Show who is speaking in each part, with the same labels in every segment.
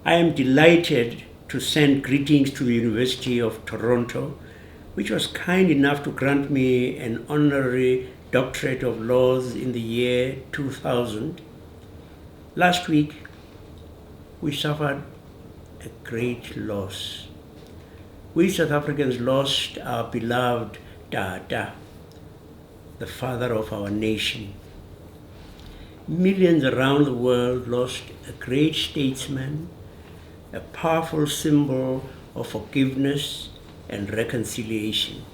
Speaker 1: I am delighted to send greetings to the University of Toronto, which was kind enough to grant me an honorary doctorate of laws in the year 2000. Last week, we suffered a great loss. We South Africans lost our beloved Tata, the father of our nation. Millions around the world lost a great statesman, a powerful symbol of forgiveness and reconciliation.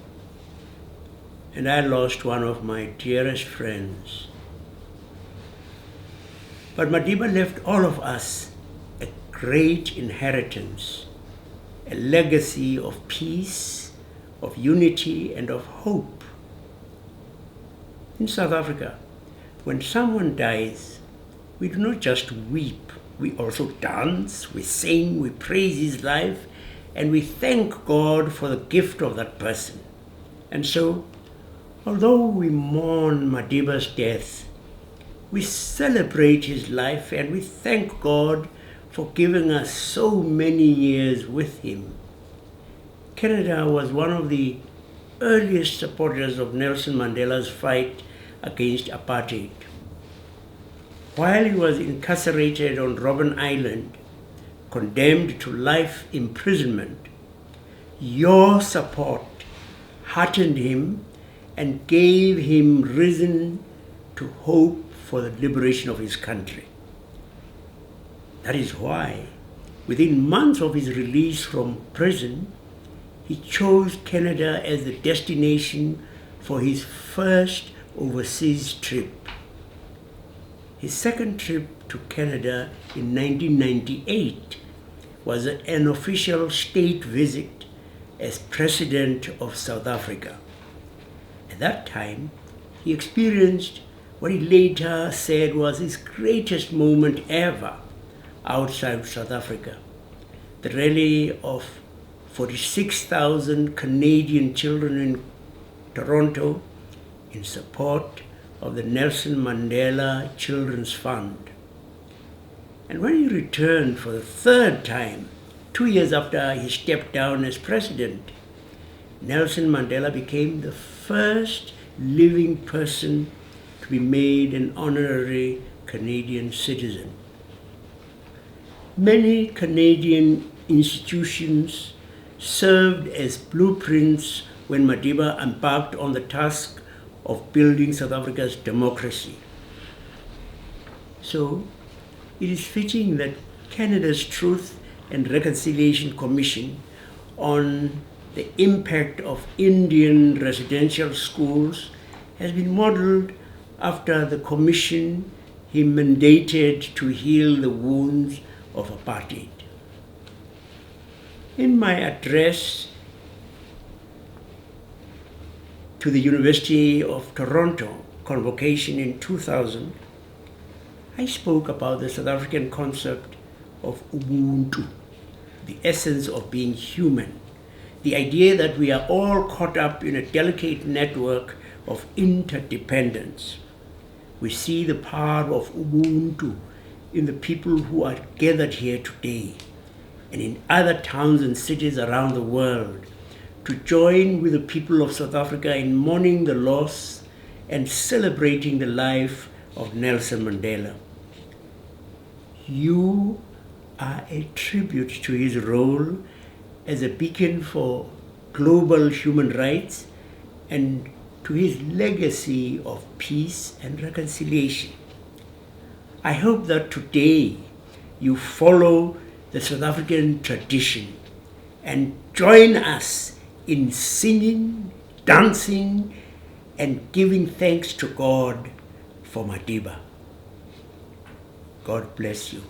Speaker 1: And I lost one of my dearest friends. But Madiba left all of us a great inheritance, a legacy of peace, of unity, and of hope. In South Africa, when someone dies, we do not just weep. We also dance, we sing, we praise his life, and we thank God for the gift of that person. And so, although we mourn Madiba's death, we celebrate his life and we thank God for giving us so many years with him. Canada was one of the earliest supporters of Nelson Mandela's fight against apartheid. While he was incarcerated on Robben Island, condemned to life imprisonment, your support heartened him and gave him reason to hope for the liberation of his country. That is why, within months of his release from prison, he chose Canada as the destination for his first overseas trip. His second trip to Canada in 1998 was an official state visit as President of South Africa. At that time, he experienced what he later said was his greatest moment ever outside South Africa. The rally of 46,000 Canadian children in Toronto in support of the Nelson Mandela Children's Fund. And when he returned for the third time, 2 years after he stepped down as president, Nelson Mandela became the first living person to be made an honorary Canadian citizen. Many Canadian institutions served as blueprints when Madiba embarked on the task of building South Africa's democracy. So, it is fitting that Canada's Truth and Reconciliation Commission on the impact of Indian residential schools has been modeled after the commission he mandated to heal the wounds of apartheid. In my address to the University of Toronto convocation in 2000, I spoke about the South African concept of Ubuntu, the essence of being human, the idea that we are all caught up in a delicate network of interdependence. We see the power of Ubuntu in the people who are gathered here today and in other towns and cities around the world to join with the people of South Africa in mourning the loss and celebrating the life of Nelson Mandela. You are a tribute to his role as a beacon for global human rights and to his legacy of peace and reconciliation. I hope that today you follow the South African tradition and join us in singing, dancing, and giving thanks to God for Madiba. God bless you.